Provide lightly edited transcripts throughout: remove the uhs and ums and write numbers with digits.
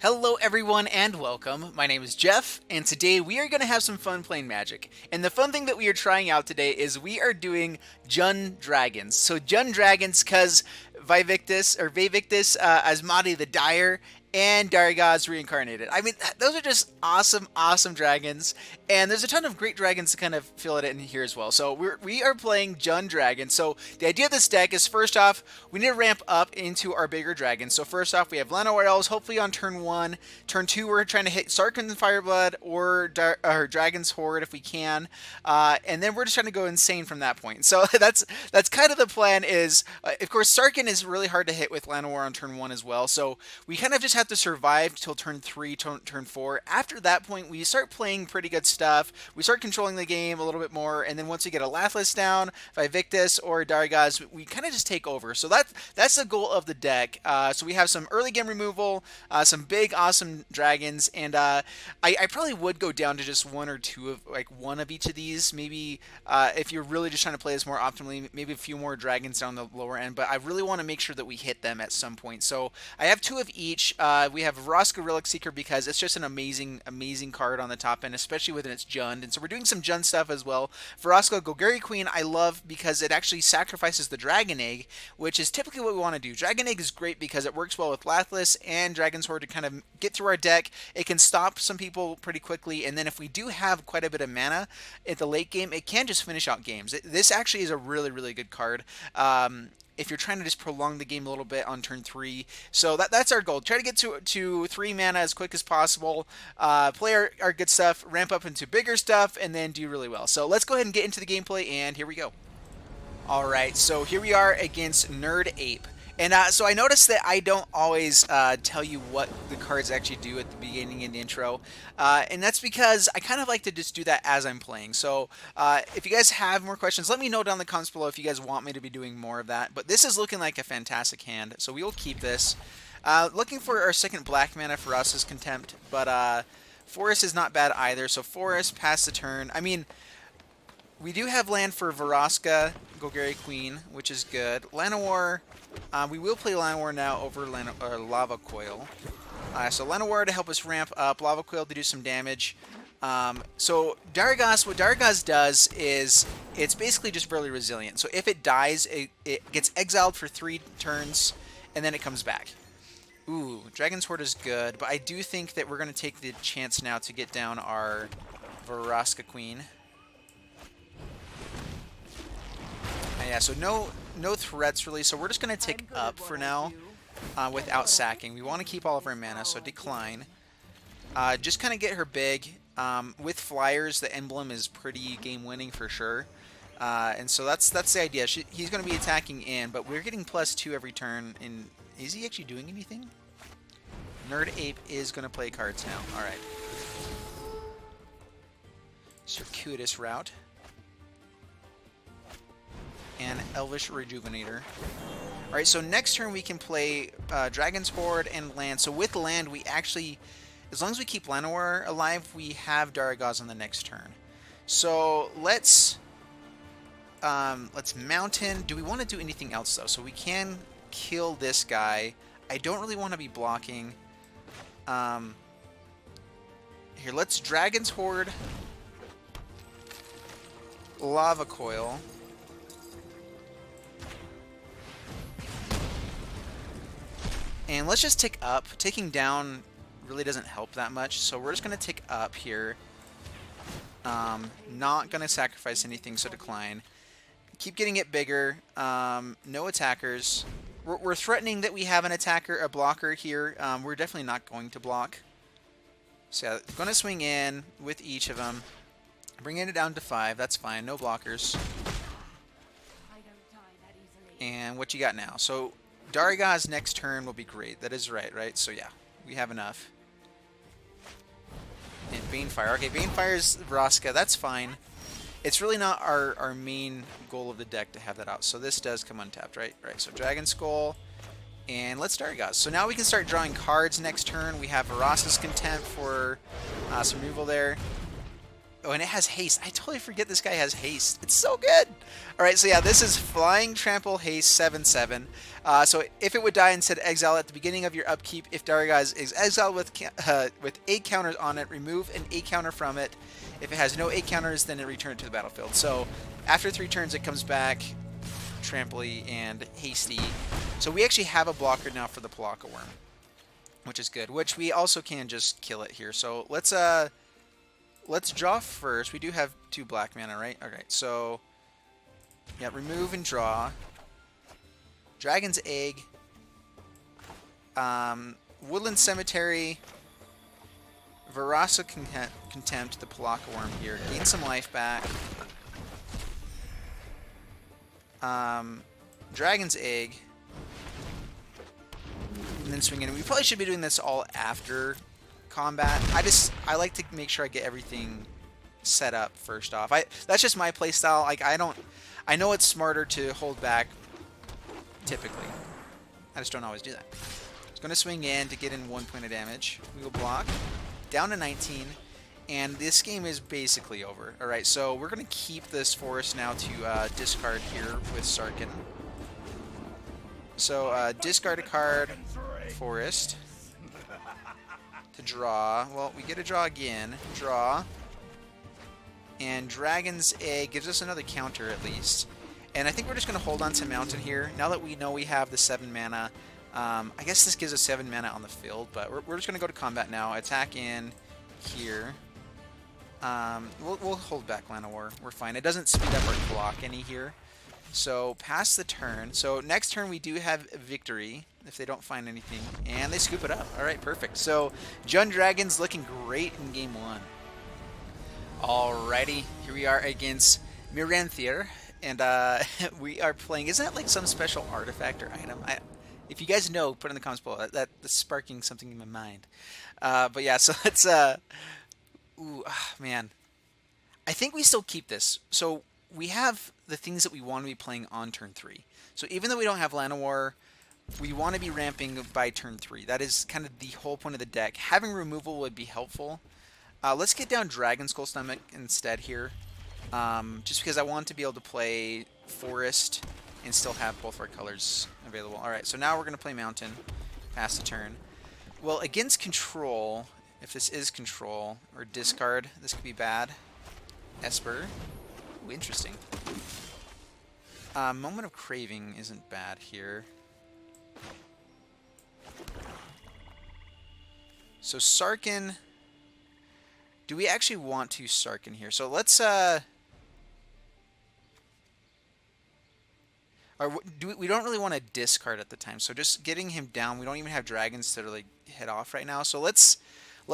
Hello everyone and welcome. My name is Jeff and today we are going to have some fun playing Magic. And the fun thing that we are trying out today is we are doing Jund Dragons. So Jund Dragons because Vaevictis, Asmadi the Dire, and Darigaaz Reincarnated. I mean, those are just awesome dragons, and there's a ton of great dragons to kind of fill it in here as well. So we are playing Jund Dragons. So the idea of this deck is, first off, we need to ramp up into our bigger dragons. So first off, we have Llanowar Elves, hopefully on turn 1. Turn 2, we're trying to hit Sarkhan Fireblood or Dragon's Hoard if we can, and then we're just trying to go insane from that point. So that's kind of the plan is, of course, Sarkhan is really hard to hit with Llanowar on turn 1 as well. So we kind of just have to survive till turn 3, turn 4. After that point, we start playing pretty good stuff. We start controlling the game a little bit more, and then once we get a Lathliss down, Vaevictis or Darigaaz, we kind of just take over. So that's the goal of the deck. So we have some early game removal, some big awesome dragons, and I probably would go down to just one or two of one of each of these. Maybe if you're really just trying to play this more optimally, maybe a few more dragons down the lower end. But I really want to make sure that we hit them at some point. So I have 2 of each. We have Vraska Relic Seeker because it's just an amazing card on the top end, especially within its Jund. And so we're doing some Jund stuff as well. Vraska Golgari Queen I love because it actually sacrifices the Dragon Egg, which is typically what we want to do. Dragon Egg is great because it works well with Lathliss and Dragon's Hoard to kind of get through our deck. It can stop some people pretty quickly, and then if we do have quite a bit of mana at the late game, it can just finish out games. This actually is a really good card. If you're trying to just prolong the game a little bit on turn 3. So that's our goal. Try to get to 3 mana as quick as possible, play our good stuff, ramp up into bigger stuff, and then do really well. So let's go ahead and get into the gameplay, and here we go. Alright, so here we are against Nerd Ape. And so I noticed that I don't always tell you what the cards actually do at the beginning in the intro. And that's because I kind of like to just do that as I'm playing. So if you guys have more questions, let me know down in the comments below if you guys want me to be doing more of that. But this is looking like a fantastic hand, so we will keep this. Looking for our second black mana for us is Contempt, but Forest is not bad either. So Forest, pass the turn. I mean, we do have land for Vraska, Golgari Queen, which is good. Llanowar, we will play Llanowar now over Lava Coil. So Llanowar to help us ramp up, Lava Coil to do some damage. So Darigaaz, what Darigaaz does is it's basically just really resilient. So if it dies, it gets exiled for 3 turns, and then it comes back. Ooh, Dragon's Hoard is good, but I do think that we're going to take the chance now to get down our Vraska Queen. Yeah, so no threats really, so we're just going to tick up for now without sacking. We want to keep all of our mana, so decline. Just kind of get her big. With flyers, the emblem is pretty game-winning for sure. And so that's the idea. He's going to be attacking in, but we're getting +2 every turn. And is he actually doing anything? Nerd Ape is going to play cards now. All right. Circuitous Route. And Elvish Rejuvenator. Alright, so next turn we can play Dragon's Hoard and land. So with land, we actually, as long as we keep Llanowar alive, we have Darigaaz on the next turn. So let's Mountain. Do we want to do anything else though? So we can kill this guy. I don't really want to be blocking. Here, let's Dragon's Hoard, Lava Coil. And let's just tick up. Ticking down really doesn't help that much, so we're just going to tick up here. Not going to sacrifice anything, so decline. Keep getting it bigger. No attackers. We're threatening that we have an attacker, a blocker here. We're definitely not going to block. So yeah, going to swing in with each of them. Bringing it down to 5. That's fine. No blockers. And what you got now? So Darigaaz next turn will be great. That is right? So yeah, we have enough. And Banefire. Okay, Banefire's Vraska. That's fine. It's really not our main goal of the deck to have that out. So this does come untapped, right? Right. So Dragonskull. And let's Darigaaz. So now we can start drawing cards next turn. We have Vraska's Contempt for some removal there. Oh, and it has haste. I totally forget this guy has haste. It's so good. All right, so yeah, this is Flying Trample Haste 7/7. So if it would die instead exile at the beginning of your upkeep, if Darigaaz is exiled with 8 counters on it, remove an 8 counter from it. If it has no 8 counters, then it return it to the battlefield. So after 3 turns, it comes back Trampley and Hasty. So we actually have a blocker now for the Pelakka Worm, which is good. Which we also can just kill it here. So let's draw first. We do have 2 black mana, right? Okay, so yeah, remove and draw. Dragon's Egg. Woodland Cemetery. Vraska Contempt the Pelakka Worm here. Gain some life back. Dragon's Egg. And then swing in. We probably should be doing this all after combat. I like to make sure I get everything set up first off. That's just my play style. Like I know it's smarter to hold back typically. I just don't always do that. It's going to swing in to get in 1 point of damage. We will block down to 19, and this game is basically over. All right, so we're going to keep this forest now to discard here with Sarkhan. So discard a card, forest. To draw. Well, we get a draw again. Draw. And Dragon's Egg gives us another counter at least. And I think we're just going to hold on to Mountain here. Now that we know we have the 7 mana, I guess this gives us 7 mana on the field, but we're just going to go to combat now. Attack in here. We'll hold back Llanowar. We're fine. It doesn't speed up our clock any here. So pass the turn. So next turn we do have victory if they don't find anything, and they scoop it up. All right, perfect. So Jund Dragon's looking great in game 1. Alrighty, here we are against Miranthir, and we are playing. Isn't that like some special artifact or item? If you guys know, put in the comments below. That's sparking something in my mind. But yeah, so let's. Man, I think we still keep this. So we have the things that we want to be playing on turn 3. So even though we don't have Llanowar, we want to be ramping by turn 3. That is kind of the whole point of the deck. Having removal would be helpful. Let's get down Dragonskull Summit instead here. Just because I want to be able to play Forest and still have both of our colors available. Alright, so now we're going to play Mountain. Pass the turn. Well, against Control, if this is Control, or Discard, this could be bad. Esper. Ooh, interesting. Moment of Craving isn't bad here. So Sarkhan. Do we actually want to Sarkhan here? So let's we don't really want to discard at the time. So just getting him down. We don't even have dragons to really hit off right now. So let's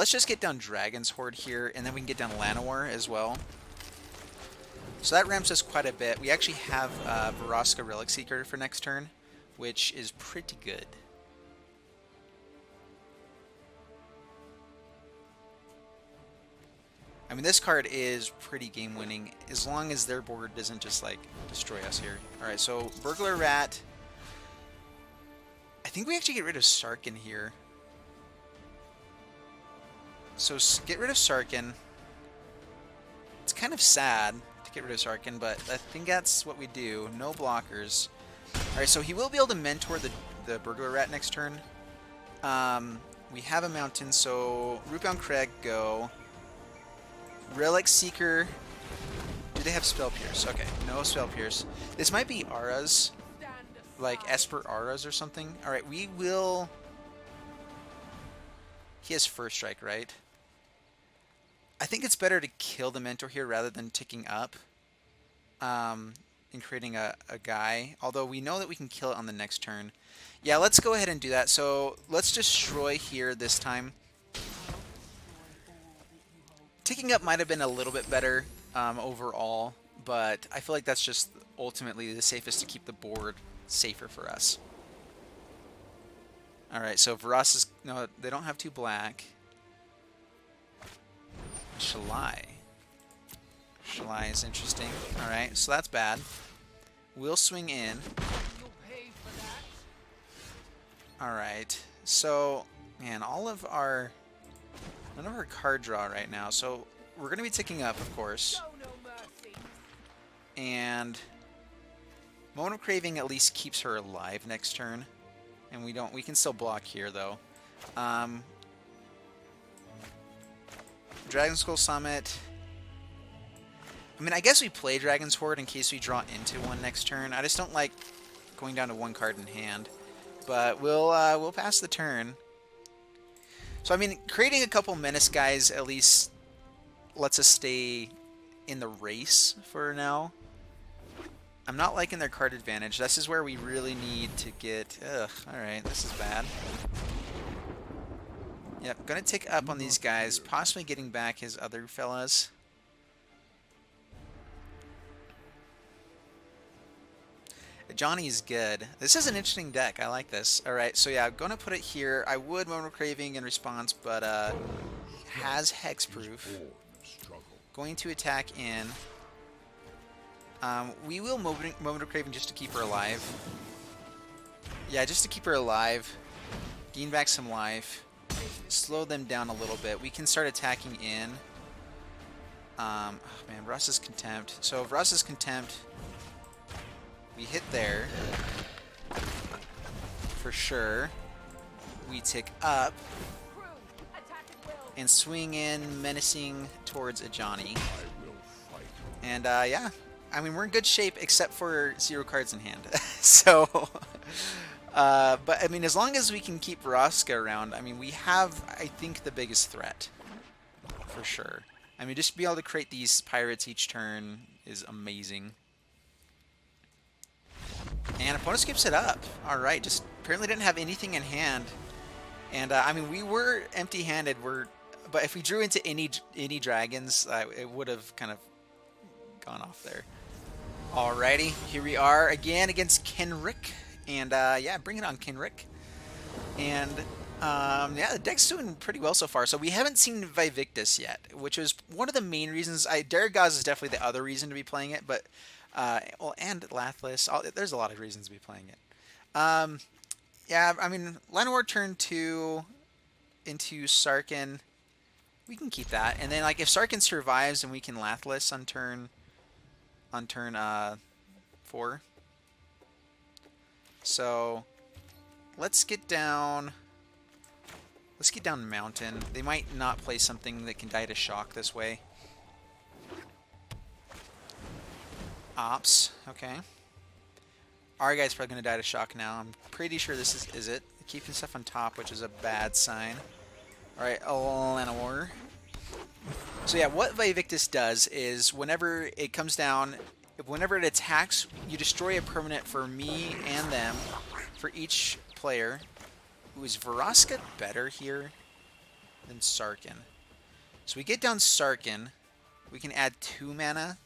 just get down Dragon's Hoard here, and then we can get down Llanowar as well. So that ramps us quite a bit. We actually have Vraska Relic Seeker for next turn, which is pretty good. I mean, this card is pretty game-winning, as long as their board doesn't just, like, destroy us here. Alright, so Burglar Rat. I think we actually get rid of Sarkhan here. So get rid of Sarkhan. It's kind of sad to get rid of Sarkhan, but I think that's what we do. No blockers. Alright, so he will be able to mentor the Burglar Rat next turn. We have a Mountain, so Rootbound Crag, go. Relic Seeker. Do they have Spell Pierce? Okay, no Spell Pierce. This might be Auras. Like Esper Auras or something. Alright, we will... He has First Strike, right? I think it's better to kill the Mentor here rather than ticking up. And creating a guy. Although we know that we can kill it on the next turn. Yeah, let's go ahead and do that. So let's destroy here this time. Ticking up might have been a little bit better overall, but I feel like that's just ultimately the safest to keep the board safer for us. Alright, so Varas is... No, they don't have 2 black. Shalai. Shalai is interesting. Alright, so that's bad. We'll swing in. Alright, so... Man, all of our... None of our card draw right now, so we're going to be ticking up, of course. And Moment of Craving at least keeps her alive next turn. And we can still block here, though. Dragonskull Summit. I mean, I guess we play Dragon's Hoard in case we draw into one next turn. I just don't like going down to one card in hand. But we'll pass the turn. So, I mean, creating a couple Menace guys at least lets us stay in the race for now. I'm not liking their card advantage. This is where we really need to get... Ugh, alright, this is bad. Yep, gonna tick up on these guys, possibly getting back his other fellas. Johnny's good. This is an interesting deck. I like this. Alright, so yeah, I'm gonna put it here. I would Moment of Craving in response, but has Hexproof. Going to attack in. We will Moment of Craving just to keep her alive. Yeah, just to keep her alive. Gain back some life. Slow them down a little bit. We can start attacking in. Oh man, Vraska's Contempt. So Vraska's Contempt, we hit there. For sure. We tick up. And swing in, menacing towards a Johnny. And yeah. I mean, we're in good shape except for 0 cards in hand. So, but I mean, as long as we can keep Vraska around, I mean, we have, I think, the biggest threat. For sure. I mean, just to be able to create these pirates each turn is amazing. And opponent skips it up. Alright, just apparently didn't have anything in hand. And, I mean, we were empty-handed. But if we drew into any dragons, it would have kind of gone off there. Alrighty, here we are again against Kenrick, and yeah, bring it on, Kenrick. And yeah, the deck's doing pretty well so far. So we haven't seen Vaevictis yet, which was one of the main reasons. Darigaaz is definitely the other reason to be playing it, but well, and Lathliss. There's a lot of reasons to be playing it. Yeah, I mean, Llanowar turn 2 into Sarkhan. We can keep that, and then like if Sarkhan survives, and we can Lathliss on turn 4. So let's get down mountain. They might not play something that can die to shock this way. Ops, okay. Our guy's probably gonna die to shock now. I'm pretty sure this is it. Keeping stuff on top, which is a bad sign. Alright, Llanowar. So yeah, what Vaevictis does is whenever it comes down, whenever it attacks, you destroy a permanent for me and them, for each player. Ooh, is Vraska better here than Sarkhan? So we get down Sarkhan. We can add 2 mana.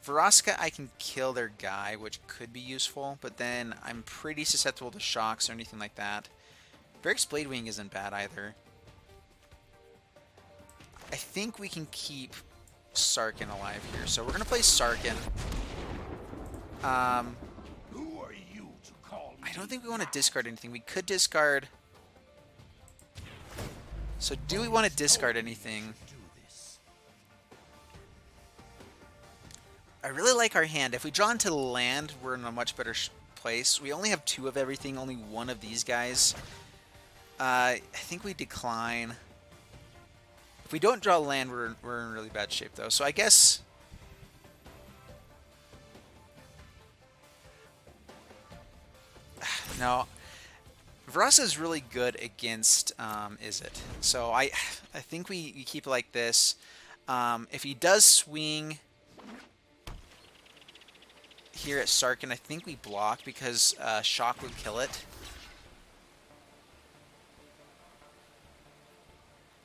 Vraska, I can kill their guy, which could be useful, but then I'm pretty susceptible to shocks or anything like that. Verix Bladewing isn't bad either. I think we can keep Sarkhan alive here. So we're going to play Sarkhan. Who are you to call me? I don't think we want to discard anything. We could discard... So do we want to discard anything? I really like our hand. If we draw into land, we're in a much better place. We only have 2 of everything, only 1 of these guys. I think we decline. If we don't draw land, we're in really bad shape, though. So I guess... No. Vraska is really good against Izzet. So I think we keep it like this. If he does swing here at Sarkhan, I think we block because shock would kill it.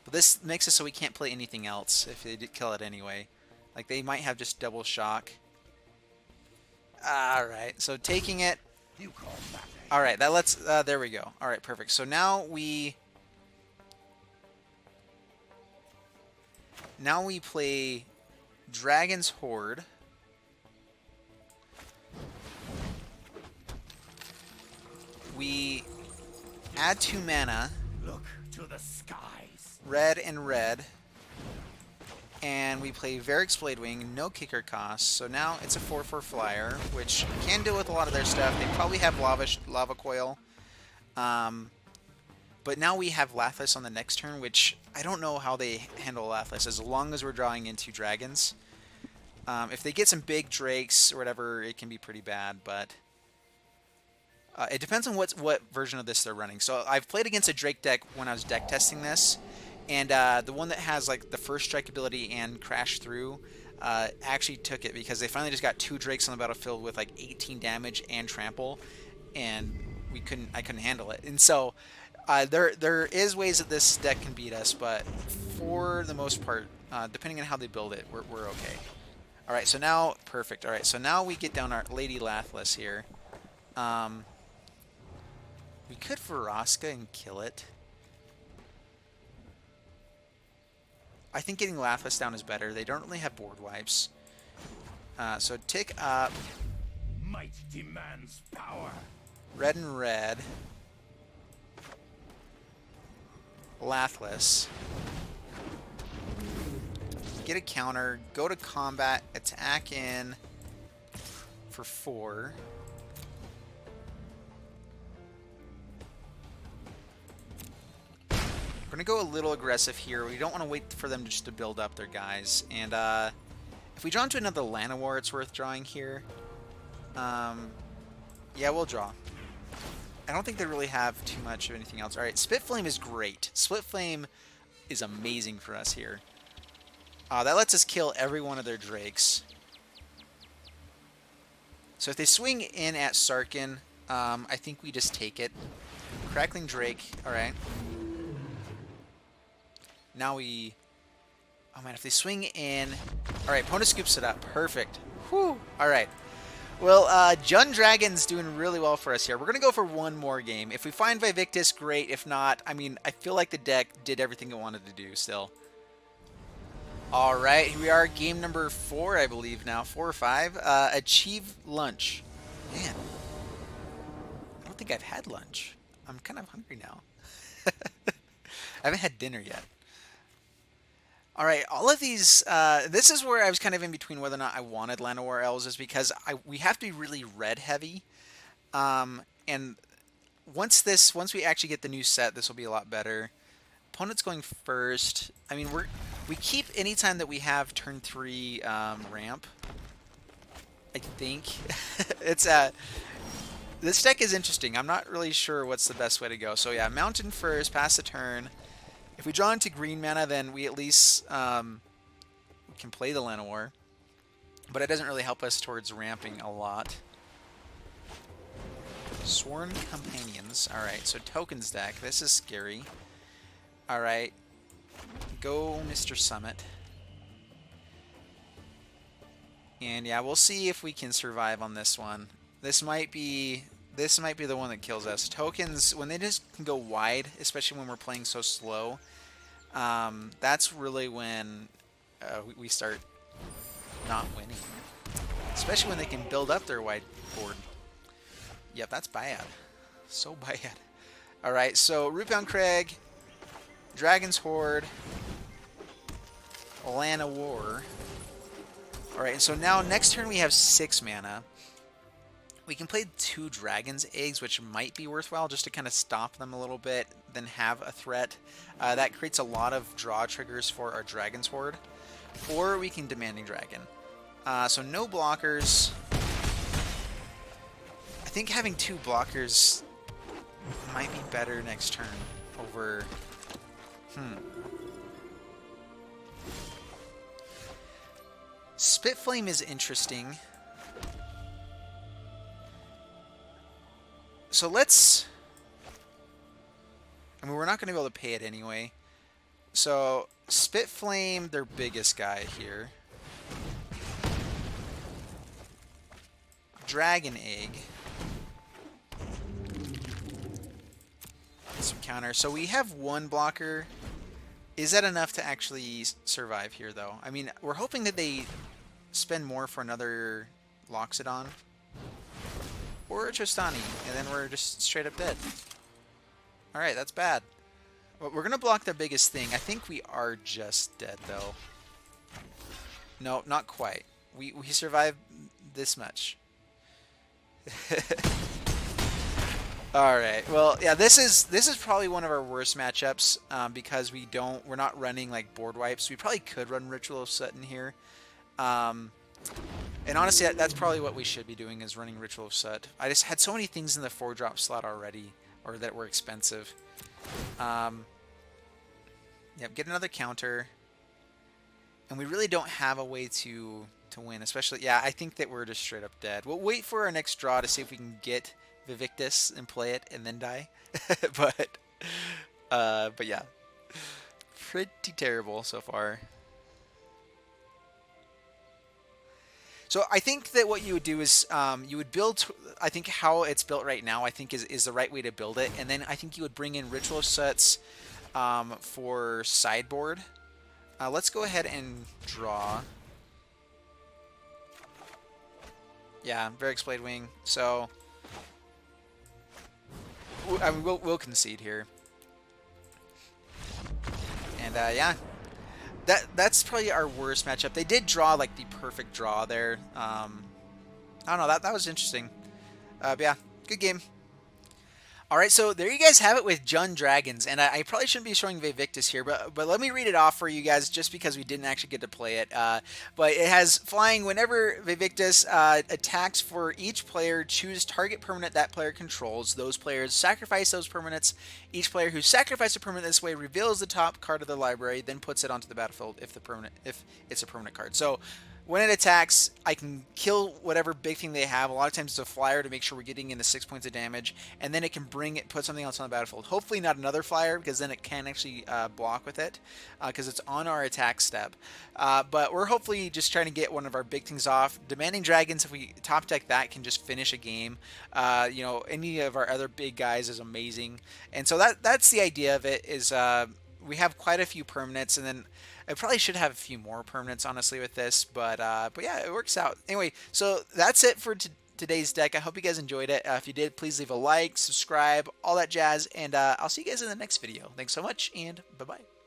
But this makes it so we can't play anything else if they did kill it anyway. Like, they might have just double shock. Alright, so taking it. Alright, that lets... there we go. Alright, perfect. So now we play Dragon's Hoard. We add 2 mana. Look, to the skies. Red and red. And we play Verix Bladewing, no kicker cost. So now it's a 4/4 flyer, which can deal with a lot of their stuff. They probably have Lava Coil. But now we have Lathliss on the next turn, which I don't know how they handle Lathliss as long as we're drawing into dragons. If they get some big drakes or whatever, it can be pretty bad, but it depends on what version of this they're running. So I've played against a drake deck when I was deck testing this, and the one that has like the first strike ability and crash through actually took it because they finally just got 2 drakes on the battlefield with like 18 damage and trample, and I couldn't handle it. And so there is ways that this deck can beat us, but for the most part, depending on how they build it, we're okay. All right, so now perfect. All right, so now we get down our Lady Lathliss here. We could Vraska and kill it. I think getting Lathliss down is better. They don't really have board wipes. So tick up. Might demands power. Red and red. Lathliss. Get a counter. Go to combat. Attack in for 4. We're going to go a little aggressive here. We don't want to wait for them just to build up their guys. And if we draw into another Llanowar, it's worth drawing here. Yeah, we'll draw. I don't think they really have too much of anything else. Alright, Spit Flame is great. Split Flame is amazing for us here. That lets us kill every one of their drakes. So if they swing in at Sarkhan, I think we just take it. Crackling Drake, alright. Now we... Oh man, if they swing in... Alright, opponent scoops it up. Perfect. Whew. Alright. Well, Jund Dragon's doing really well for us here. We're going to go for one more game. If we find Vaevictis, great. If not, I mean, I feel like the deck did everything it wanted to do still. Alright, here we are. Game number 4, I believe now. 4 or 5. Achieve lunch. Man. I don't think I've had lunch. I'm kind of hungry now. I haven't had dinner yet. Alright, all of these, this is where I was kind of in between whether or not I wanted Llanowar Elves, is because we have to be really red heavy. And once we actually get the new set, this will be a lot better. Opponent's going first. I mean, we keep anytime that we have turn 3 ramp. I think. It's this deck is interesting. I'm not really sure what's the best way to go. So yeah, mountain first, pass the turn. If we draw into green mana, then we at least can play the Llanowar. But it doesn't really help us towards ramping a lot. Sworn Companions. Alright, so tokens deck. This is scary. Alright. Go Mr. Summit. And yeah, we'll see if we can survive on this one. This might be the one that kills us. Tokens, when they just can go wide, especially when we're playing so slow, that's really when we start not winning. Especially when they can build up their wide board. Yep, that's bad. So bad. Alright, so Rootbound Crag, Dragon's Hoard, Llanowar. Alright, so now next turn we have 6 mana. We can play 2 Dragon's Eggs, which might be worthwhile just to kind of stop them a little bit, then have a threat. That creates a lot of draw triggers for our Dragon's Hoard. Or we can Demanding Dragon. So no blockers. I think having 2 blockers might be better next turn over... Spit Flame is interesting. So let's... I mean, we're not going to be able to pay it anyway. So, Spit Flame, their biggest guy here. Dragon Egg. Some counter. So we have 1 blocker. Is that enough to actually survive here, though? I mean, we're hoping that they spend more for another Loxodon. Or a Tristani, and then we're just straight up dead. Alright, that's bad. Well, we're going to block the biggest thing. I think we are just dead, though. No, not quite. We survived this much. All right. Well, yeah, this is probably one of our worst matchups because we're not running like board wipes. We probably could run Ritual of Soot in here. And honestly, that's probably what we should be doing is running Ritual of Soot. I just had so many things in the 4-drop slot already, or that were expensive. Yep, get another counter. And we really don't have a way to win, especially, yeah, I think that we're just straight up dead. We'll wait for our next draw to see if we can get Vaevictis and play it and then die. but yeah, pretty terrible so far. So I think that what you would do is you would build, I think how it's built right now, I think is the right way to build it. And then I think you would bring in Ritual of Soots for sideboard. Let's go ahead and draw. Yeah, Verix Bladewing. So I mean, we'll concede here. And yeah. That's probably our worst matchup. They did draw like the perfect draw there. I don't know. That was interesting. But yeah, good game. All right, so there you guys have it with Jund Dragons, and I probably shouldn't be showing Vaevictis here, but let me read it off for you guys just because we didn't actually get to play it. But it has flying whenever Vaevictis attacks for each player, choose target permanent that player controls. Those players sacrifice those permanents. Each player who sacrificed a permanent this way reveals the top card of the library, then puts it onto the battlefield if it's a permanent card. So when it attacks, I can kill whatever big thing they have. A lot of times it's a flyer to make sure we're getting into 6 points of damage, and then it can put something else on the battlefield. Hopefully not another flyer, because then it can actually block with it, because it's on our attack step. But we're hopefully just trying to get one of our big things off. Demanding Dragons, if we top deck that, can just finish a game. You know, any of our other big guys is amazing. And so that's the idea of it, is we have quite a few permanents, and then I probably should have a few more permanents, honestly, with this, but yeah, it works out. Anyway, so that's it for today's deck. I hope you guys enjoyed it. If you did, please leave a like, subscribe, all that jazz, and I'll see you guys in the next video. Thanks so much, and bye-bye.